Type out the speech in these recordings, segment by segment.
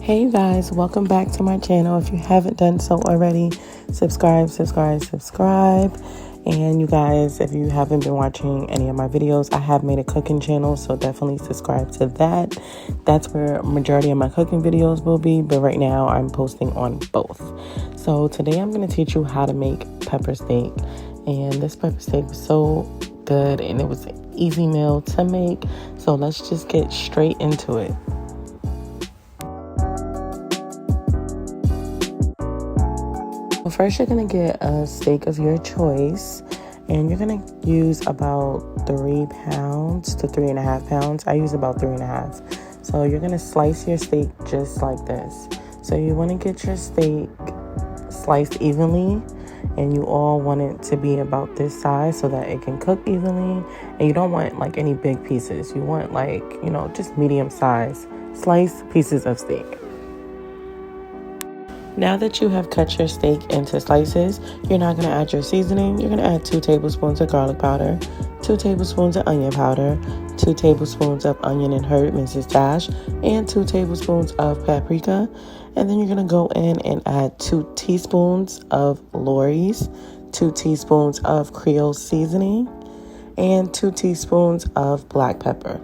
Hey you guys, welcome back to my channel. If you haven't done so already, subscribe. And you guys, if you haven't been watching any of my videos, I have made a cooking channel, so definitely subscribe to that. That's where a majority of my cooking videos will be, but right now I'm posting on both. So today I'm going to teach you how to make pepper steak. And this pepper steak was so good and it was an easy meal to make. So let's just get straight into it. First, you're going to get a steak of your choice, and you're going to use about 3 pounds to 3.5 pounds. I use about 3.5. So you're going to slice your steak just like this. So you want to get your steak sliced evenly, and you all want it to be about this size so that it can cook evenly. And you don't want like any big pieces. You want like, just medium size sliced pieces of steak. Now that you have cut your steak into slices, you're not going to add your seasoning. You're going to add 2 tablespoons of garlic powder, 2 tablespoons of onion powder, 2 tablespoons of onion and herb minced dash, and 2 tablespoons of paprika. And then you're going to go in and add 2 teaspoons of Lorry's, 2 teaspoons of Creole seasoning, and 2 teaspoons of black pepper.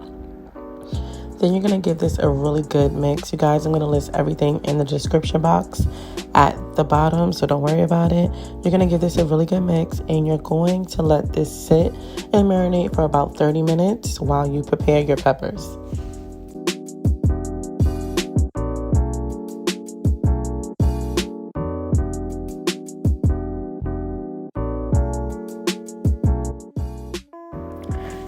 Then you're going to give this a really good mix. You guys, I'm going to list everything in the description box at the bottom, so don't worry about it. You're going to give this a really good mix, and you're going to let this sit and marinate for about 30 minutes while you prepare your peppers.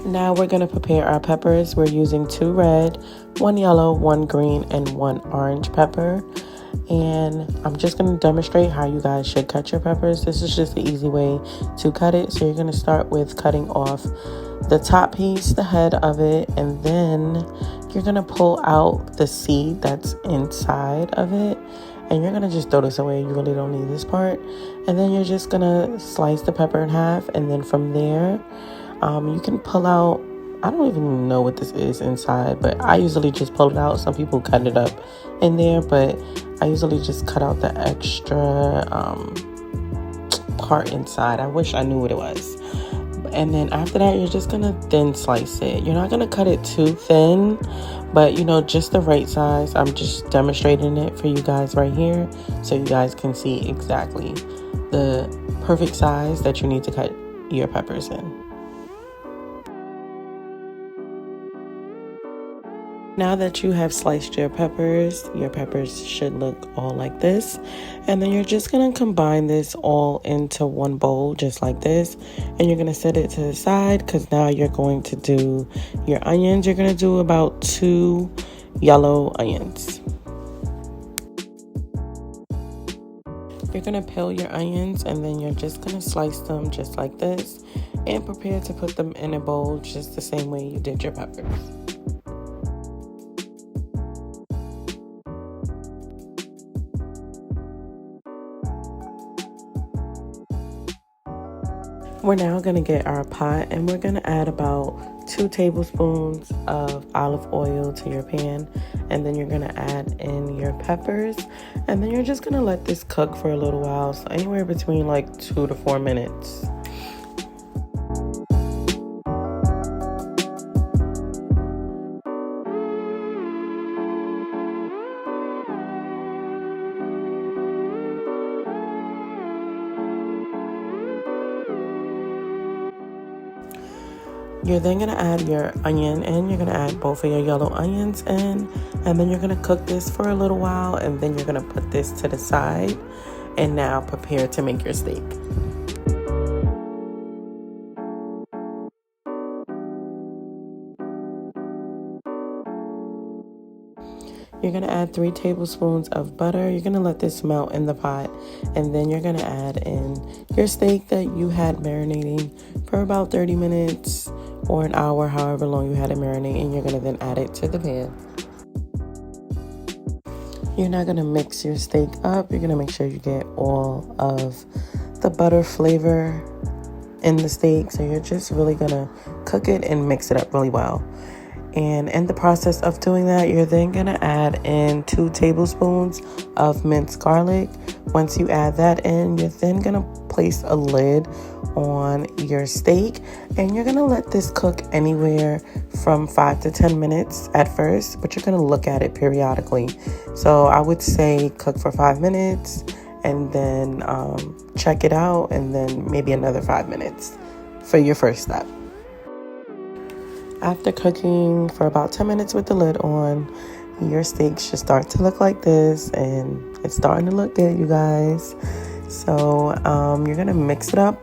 Now we're going to prepare our peppers. We're using 2 red, 1 yellow, 1 green, and 1 orange pepper. And I'm just going to demonstrate how you guys should cut your peppers. This is just the easy way to cut it. So you're going to start with cutting off the top piece, the head of it, and then you're going to pull out the seed that's inside of it. And you're going to just throw this away. You really don't need this part. And then you're just going to slice the pepper in half. And then from there, you can pull out, I don't even know what this is inside, but I usually just pull it out. Some people cut it up in there, but I usually just cut out the extra part inside. I wish I knew what it was. And then after that, you're just going to thin slice it. You're not going to cut it too thin, but just the right size. I'm just demonstrating it for you guys right here so you guys can see exactly the perfect size that you need to cut your peppers in. Now that you have sliced your peppers should look all like this. And then you're just going to combine this all into one bowl just like this. And you're going to set it to the side because now you're going to do your onions. You're going to do about 2 yellow onions. You're going to peel your onions and then you're just going to slice them just like this. And prepare to put them in a bowl just the same way you did your peppers. We're now going to get our pot and we're going to add about 2 tablespoons of olive oil to your pan, and then you're going to add in your peppers, and then you're just going to let this cook for a little while, so anywhere between like 2 to 4 minutes. You're then going to add your onion in. You're going to add both of your yellow onions in. And then you're going to cook this for a little while. And then you're going to put this to the side. And now prepare to make your steak. You're going to add 3 tablespoons of butter. You're going to let this melt in the pot. And then you're going to add in your steak that you had marinating for about 30 minutes or an hour, however long you had it marinate. And you're going to then add it to the pan. You're not going to mix your steak up. You're going to make sure you get all of the butter flavor in the steak. So you're just really going to cook it and mix it up really well. And in the process of doing that, you're then going to add in 2 tablespoons of minced garlic. Once you add that in, you're then going to place a lid on your steak, and you're going to let this cook anywhere from 5 to 10 minutes at first, but you're going to look at it periodically. So I would say cook for 5 minutes and then check it out, and then maybe another 5 minutes for your first step. After cooking for about 10 minutes with the lid on, your steak should start to look like this, and it's starting to look good, you guys. So you're gonna mix it up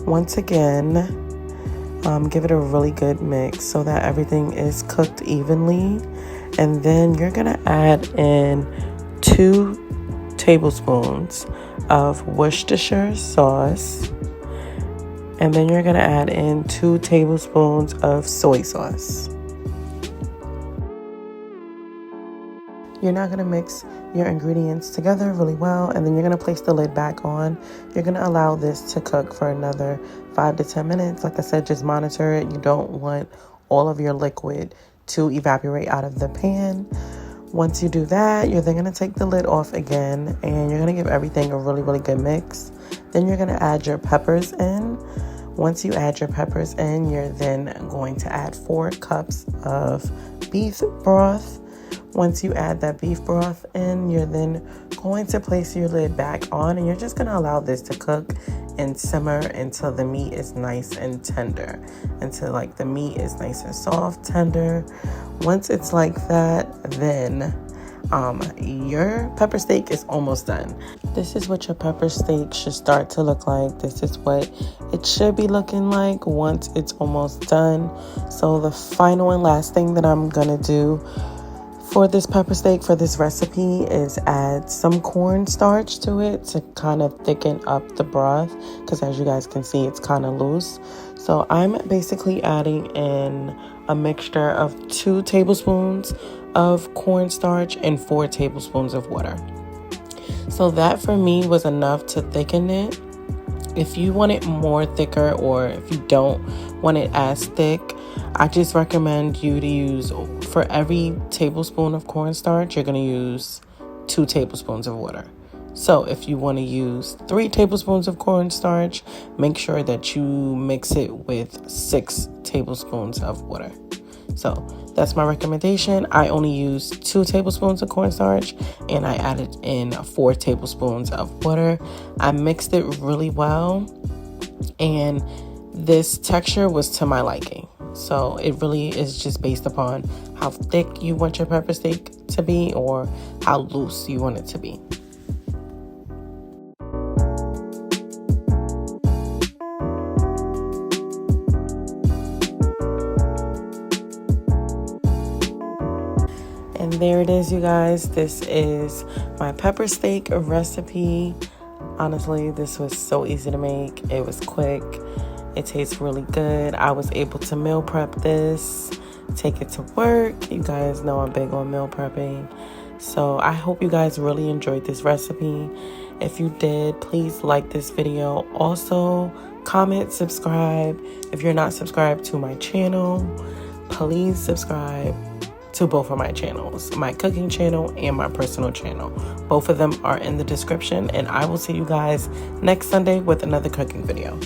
once again. Give it a really good mix so that everything is cooked evenly, and then you're gonna add in 2 tablespoons of Worcestershire sauce. And then you're going to add in 2 tablespoons of soy sauce. You're now going to mix your ingredients together really well, and then you're going to place the lid back on. You're going to allow this to cook for another 5 to 10 minutes. Like I said, just monitor it. You don't want all of your liquid to evaporate out of the pan. Once you do that, you're then going to take the lid off again, and you're going to give everything a really, really good mix. Then you're going to add your peppers in. Once you add your peppers in, you're then going to add 4 cups of beef broth. Once you add that beef broth in, you're then going to place your lid back on, and you're just going to allow this to cook and simmer until the meat is nice and tender, until like the meat is nice and soft, tender. Once it's like that, then your pepper steak is almost done. This is what your pepper steak should start to look like. This is what it should be looking like once it's almost done. So the final and last thing that I'm gonna do for this pepper steak, for this recipe, is add some cornstarch to it to kind of thicken up the broth, because as you guys can see, it's kind of loose. So I'm basically adding in a mixture of 2 tablespoons of cornstarch and 4 tablespoons of water. So that for me was enough to thicken it. If you want it more thicker, or if you don't want it as thick, I just recommend you to use, for every tablespoon of cornstarch, you're going to use 2 tablespoons of water. So if you want to use 3 tablespoons of cornstarch, make sure that you mix it with 6 tablespoons of water. So that's my recommendation. I only used 2 tablespoons of cornstarch, and I added in 4 tablespoons of water. I mixed it really well, and this texture was to my liking. So it really is just based upon how thick you want your pepper steak to be, or how loose you want it to be. And there it is, you guys. This is my pepper steak recipe. Honestly, this was so easy to make. It was quick. It tastes really good. I was able to meal prep this, take it to work. You guys know I'm big on meal prepping. So I hope you guys really enjoyed this recipe. If you did, please like this video. Also, comment, subscribe. If you're not subscribed to my channel, please subscribe to both of my channels, my cooking channel and my personal channel. Both of them are in the description, and I will see you guys next Sunday with another cooking video.